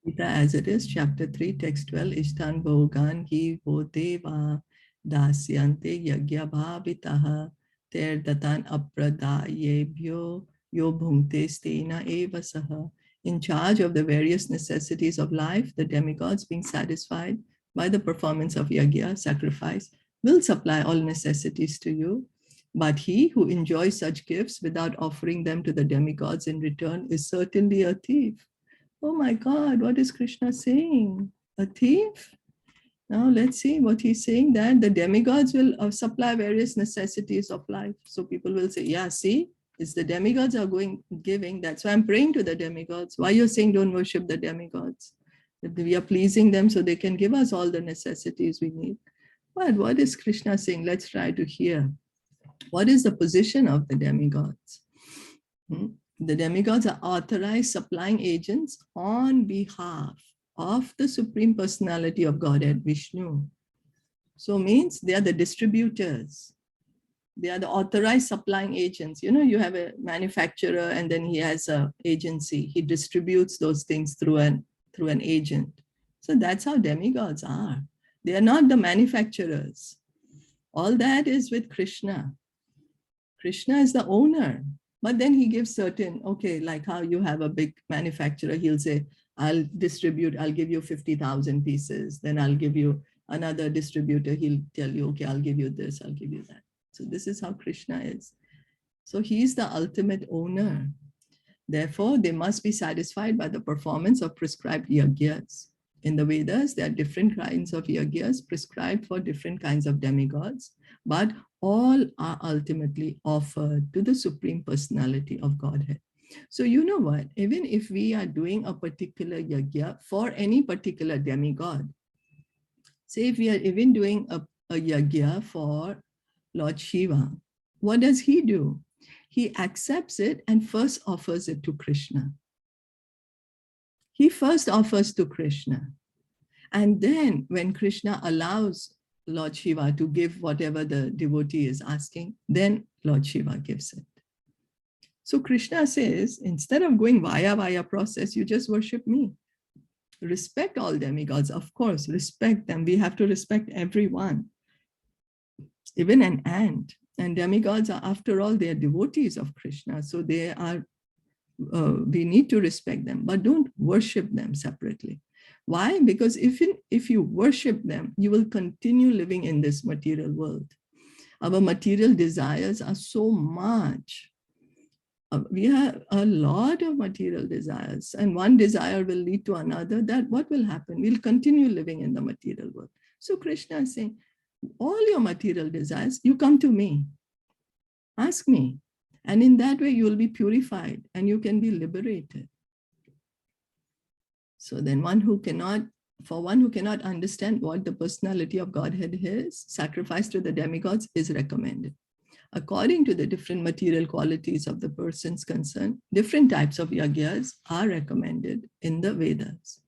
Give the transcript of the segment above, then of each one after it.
Gita as it is, chapter 3, text 12, Ishtan Bhogan hi vo deva dasyante yagya bhavitaha ter datan apradayebhyo yo bhungte stena eva saha. In charge of the various necessities of life, the demigods, being satisfied by the performance of yagya, sacrifice, will supply all necessities to you. But he who enjoys such gifts without offering them to the demigods in return is certainly a thief. Oh my God, what is Krishna saying? A thief? Now let's see what he's saying, that the demigods will supply various necessities of life. So people will say, yeah, see, it's the demigods are giving. That's why I'm praying to the demigods. Why you're saying don't worship the demigods? We are pleasing them so they can give us all the necessities we need. But what is Krishna saying? Let's try to hear. What is the position of the demigods? The demigods are authorized supplying agents on behalf of the Supreme Personality of Godhead, Vishnu. So means they are the distributors. They are the authorized supplying agents. You know, you have a manufacturer and then he has an agency. He distributes those things through an agent. So that's how demigods are. They are not the manufacturers. All that is with Krishna. Krishna is the owner. But then he gives certain, okay, like how you have a big manufacturer, he'll say, I'll distribute, I'll give you 50,000 pieces. Then I'll give you another distributor. He'll tell you, okay, I'll give you this, I'll give you that. So this is how Krishna is. So he's the ultimate owner. Therefore, they must be satisfied by the performance of prescribed yagyas. In the Vedas, there are different kinds of yagyas prescribed for different kinds of demigods, but all are ultimately offered to the Supreme Personality of Godhead. So you know what, even if we are doing a particular yagya for any particular demigod, say if we are even doing a yagya for Lord Shiva, what does he do? He accepts it and first offers it to Krishna. He first offers to Krishna. And then when Krishna allows Lord Shiva to give whatever the devotee is asking, then Lord Shiva gives it. So Krishna says, instead of going via process, you just worship me. Respect all demigods, of course, respect them. We have to respect everyone, even an ant. And demigods are, after all, they are devotees of Krishna. So they are, we need to respect them, but don't worship them separately. Why? Because if you worship them, you will continue living in this material world. Our material desires are so much. We have a lot of material desires, and one desire will lead to another. That what will happen? We'll continue living in the material world. So Krishna is saying, all your material desires, you come to me. Ask me. And in that way, you will be purified and you can be liberated. So then for one who cannot understand what the personality of Godhead is, sacrifice to the demigods is recommended. According to the different material qualities of the persons concerned, different types of yagyas are recommended in the Vedas.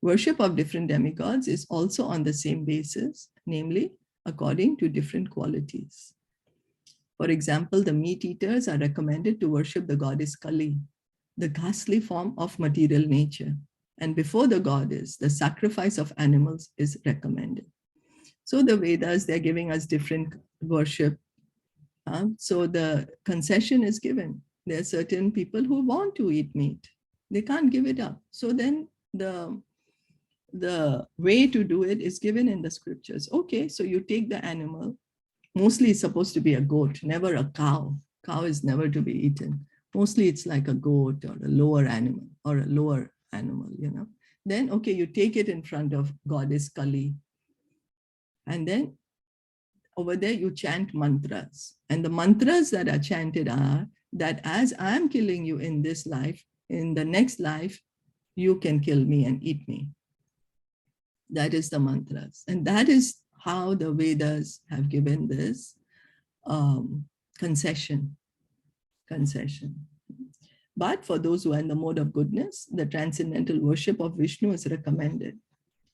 Worship of different demigods is also on the same basis, namely according to different qualities. For example, the meat eaters are recommended to worship the goddess Kali, the ghastly form of material nature. And before the goddess, the sacrifice of animals is recommended. So the Vedas, they're giving us different worship. So the concession is given. There are certain people who want to eat meat. They can't give it up. So then the way to do it is given in the scriptures. Okay, so you take the animal. Mostly it's supposed to be a goat, never a cow. Cow is never to be eaten. Mostly it's like a goat or a lower animal, you know. Then, okay, you take it in front of goddess Kali. And then over there you chant mantras. And the mantras that are chanted are that as I'm killing you in this life, in the next life, you can kill me and eat me. That is the mantras. And that is how the Vedas have given this concession. But for those who are in the mode of goodness, the transcendental worship of Vishnu is recommended.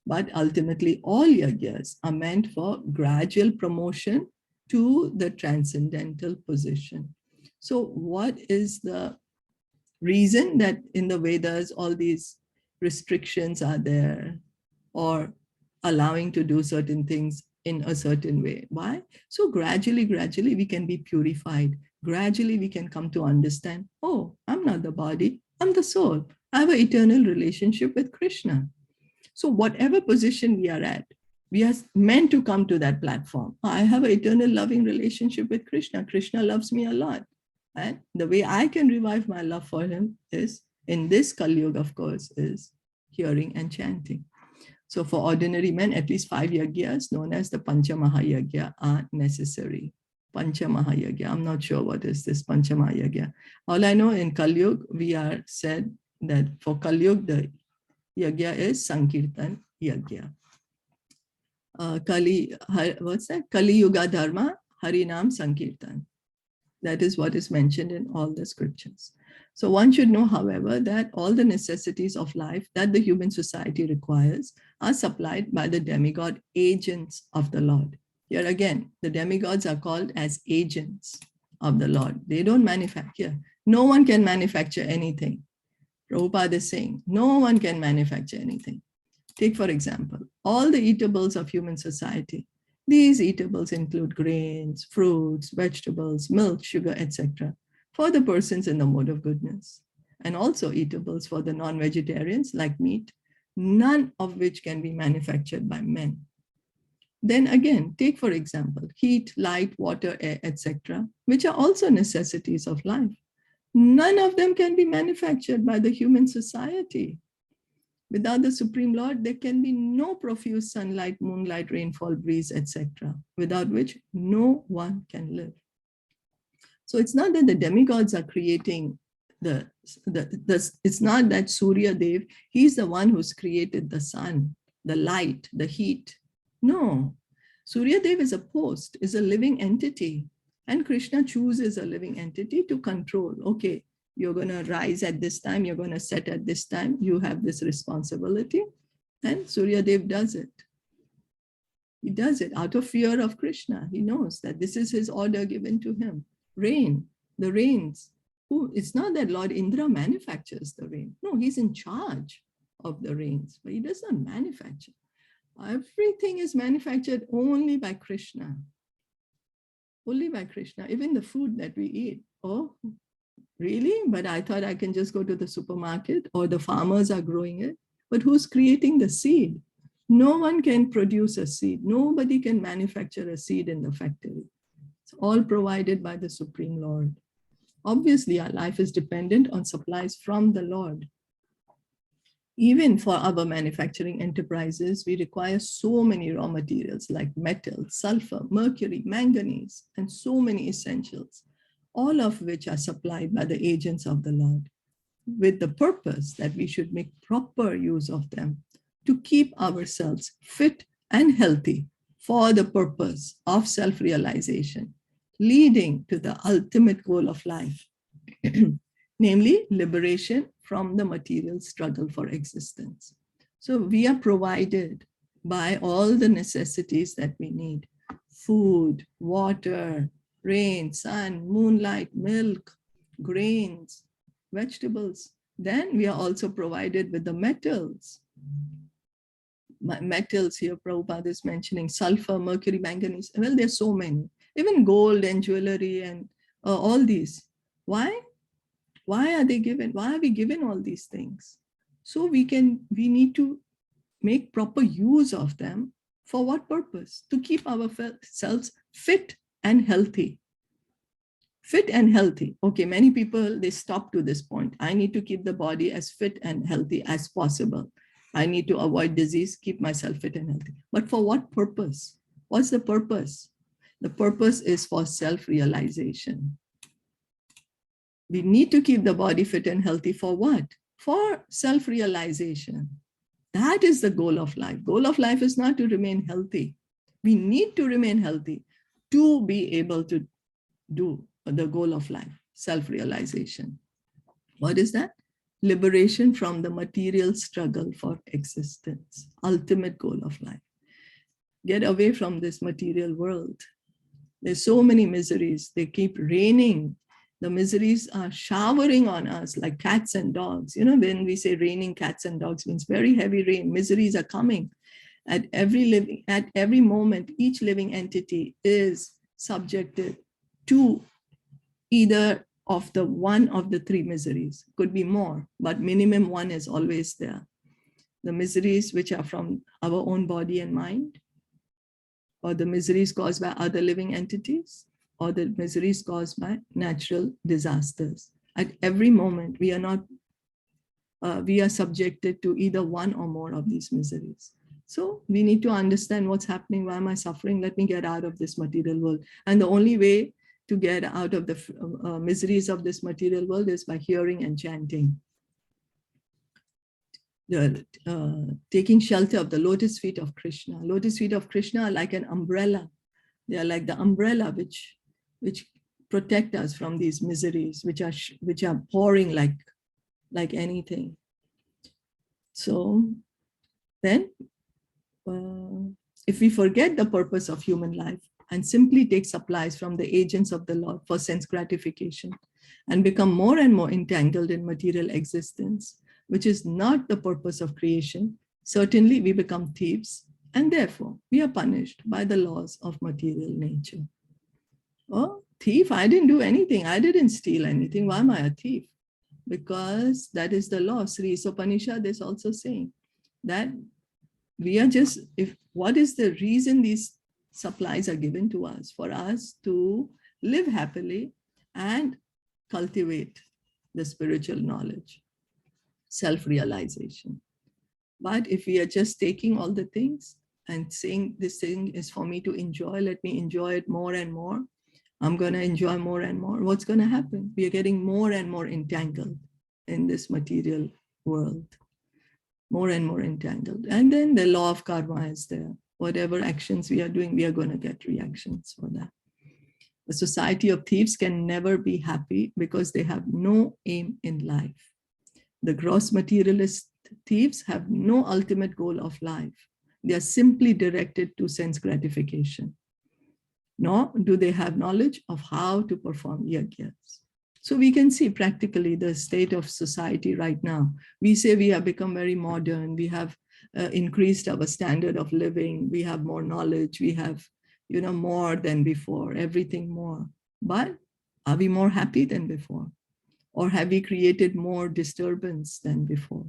But ultimately, all yagyas are meant for gradual promotion to the transcendental position. So what is the reason that in the Vedas, all these restrictions are there, or allowing to do certain things in a certain way. Why? So gradually, we can be purified. Gradually, we can come to understand, oh, I'm not the body, I'm the soul. I have an eternal relationship with Krishna. So whatever position we are at, we are meant to come to that platform. I have an eternal loving relationship with Krishna. Krishna loves me a lot. And the way I can revive my love for him is, in this Kali Yuga, of course, is hearing and chanting. So for ordinary men, at least 5 yagyas known as the Pancha Mahayagya are necessary. Pancha Mahayagya. I'm not sure what is this Pancha Mahayagya. All I know, in Kali Yuga, we are said that for Kali Yuga, the yagya is Sankirtan Yagya. What's that? Kali Yuga Dharma, Harinam Sankirtan. That is what is mentioned in all the scriptures. So one should know, however, that all the necessities of life that the human society requires are supplied by the demigod agents of the Lord. Here again, the demigods are called as agents of the Lord. They don't manufacture. No one can manufacture anything. Prabhupada is saying, no one can manufacture anything. Take, for example, all the eatables of human society. These eatables include grains, fruits, vegetables, milk, sugar, etc. for the persons in the mode of goodness, and also eatables for the non-vegetarians like meat, none of which can be manufactured by men. Then again, take for example, heat, light, water, air, etc., which are also necessities of life. None of them can be manufactured by the human society. Without the Supreme Lord, there can be no profuse sunlight, moonlight, rainfall, breeze, etc., without which no one can live. So it's not that the demigods are creating it's not that Surya Dev, he's the one who's created the sun, the light, the heat. No, Surya Dev is a post, is a living entity. And Krishna chooses a living entity to control. Okay, you're going to rise at this time, you're going to set at this time, you have this responsibility. And Surya Dev does it. He does it out of fear of Krishna. He knows that this is his order given to him. Rain, the rains. It's not that Lord Indra manufactures the rain. No, he's in charge of the rains, but he does not manufacture. Everything is manufactured only by Krishna. Only by Krishna. Even the food that we eat. Oh, really? But I thought I can just go to the supermarket, or the farmers are growing it. But who's creating the seed? No one can produce a seed. Nobody can manufacture a seed in the factory. It's all provided by the Supreme Lord. Obviously, our life is dependent on supplies from the Lord. Even for our manufacturing enterprises, we require so many raw materials like metal, sulfur, mercury, manganese, and so many essentials, all of which are supplied by the agents of the Lord, with the purpose that we should make proper use of them to keep ourselves fit and healthy for the purpose of self-realization, leading to the ultimate goal of life, namely liberation from the material struggle for existence. So we are provided by all the necessities that we need: food, water, rain, sun, moonlight, milk, grains, vegetables. Then we are also provided with the metals. Metals here, Prabhupada is mentioning sulfur, mercury, manganese. Well, there's so many. Even gold and jewelry and all these. Why? Why are they given? Why are we given all these things? So we need to make proper use of them. For what purpose? To keep ourselves fit and healthy. Fit and healthy. Okay, many people, they stop to this point. I need to keep the body as fit and healthy as possible. I need to avoid disease, keep myself fit and healthy. But for what purpose? What's the purpose? The purpose is for self-realization. We need to keep the body fit and healthy for what? For self-realization. That is the goal of life. Goal of life is not to remain healthy. We need to remain healthy to be able to do the goal of life, self-realization. What is that? Liberation from the material struggle for existence, ultimate goal of life. Get away from this material world. There's so many miseries. They keep raining The miseries are showering on us like cats and dogs. You know, when we say raining cats and dogs, means very heavy rain. Miseries are coming at every moment. Each living entity is subjected to either of the one of the three miseries. Could be more, but minimum one is always there. The miseries which are from our own body and mind, or the miseries caused by other living entities, or the miseries caused by natural disasters. At every moment, we are subjected to either one or more of these miseries. So we need to understand what's happening. Why am I suffering? Let me get out of this material world. And the only way to get out of the miseries of this material world is by hearing and chanting. Taking shelter of the lotus feet of Krishna. Lotus feet of Krishna are like an umbrella. They are like the umbrella which protect us from these miseries, which are pouring like anything. So then, if we forget the purpose of human life and simply take supplies from the agents of the Lord for sense gratification and become more and more entangled in material existence, which is not the purpose of creation, certainly we become thieves, and therefore we are punished by the laws of material nature. Oh, thief, I didn't do anything. I didn't steal anything. Why am I a thief? Because that is the law. Sri Isopanisad is also saying that we are just, what is the reason these supplies are given to us? For us to live happily and cultivate the spiritual knowledge, self-realization. But if we are just taking all the things and saying this thing is for me to enjoy, let me enjoy it more and more, I'm going to enjoy more and more, what's going to happen? We are getting more and more entangled in this material world, more and more entangled. And then the law of karma is there. Whatever actions we are doing, we are going to get reactions for that. A society of thieves can never be happy because they have no aim in life. The gross materialist thieves have no ultimate goal of life. They are simply directed to sense gratification. Nor do they have knowledge of how to perform yajnas. So we can see practically the state of society right now. We say we have become very modern. We have increased our standard of living. We have more knowledge. We have, more than before, everything more. But are we more happy than before? Or have we created more disturbance than before?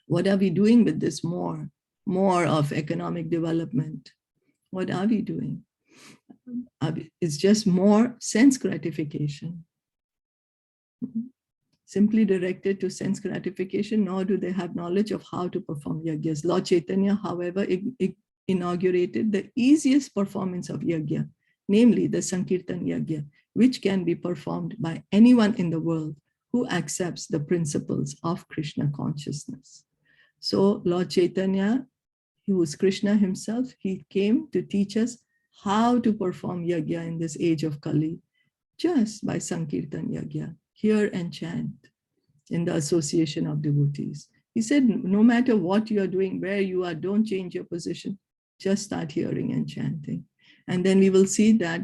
What are we doing with this more of economic development? What are we doing? It's just more sense gratification. Simply directed to sense gratification, nor do they have knowledge of how to perform yajnas. Lord Caitanya, however, inaugurated the easiest performance of yajna, namely the Sankirtan yajna, which can be performed by anyone in the world who accepts the principles of Krishna consciousness. So Lord Caitanya, who is Krishna himself, he came to teach us how to perform yajna in this age of Kali, just by Sankirtan yajna, hear and chant in the association of devotees. He said, no matter what you are doing, where you are, don't change your position, just start hearing and chanting. And then we will see that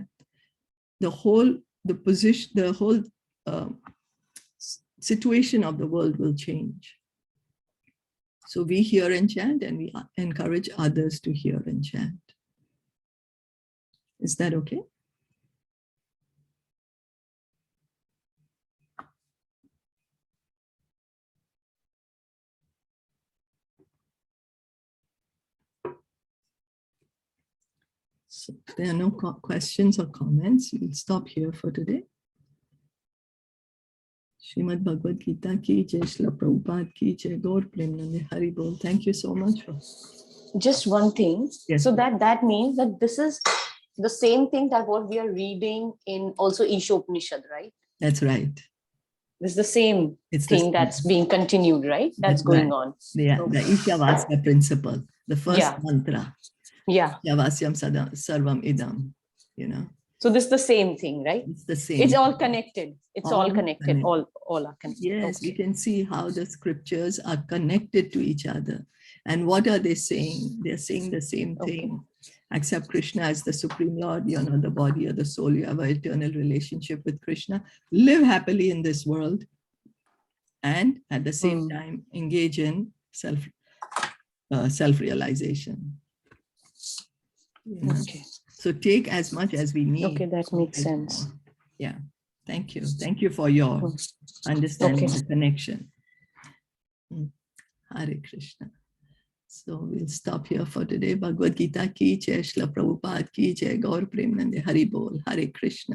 the whole situation of the world will change. So we hear and chant, and we encourage others to hear and chant. Is that okay? So if there are no questions or comments, we'll stop here for today. Srimad Bhagavad Gita ki jai, Srila Prabhupada ki jai, Gaur Premanande, Hari Bol. Thank you so much. Just one thing. Yes. So that means that this is the same thing that what we are reading in also Isopanisad, right? That's right. This is the same thing that's being continued, right? That's going on. Yeah, the Ishavasya principle, the first mantra. Yeah. Yavasyam sarvam idam, So this is the same thing, right? It's the same. It's all connected. It's all connected. All are connected. Yes, we can see how the scriptures are connected to each other. And what are they saying? They're saying the same thing. Accept Krishna as the Supreme Lord. You're not the body or the soul. You have an eternal relationship with Krishna. Live happily in this world. And at the same time, engage in self-realization. Okay. So take as much as we need. Okay, that makes sense. More. Yeah. Thank you. Thank you for your understanding the connection. Hare Krishna. So we'll stop here for today. Bhagavad Gita ki jai, Srila Prabhupada ki jai, Gaur Premanande, Hari Bol, Hare Krishna.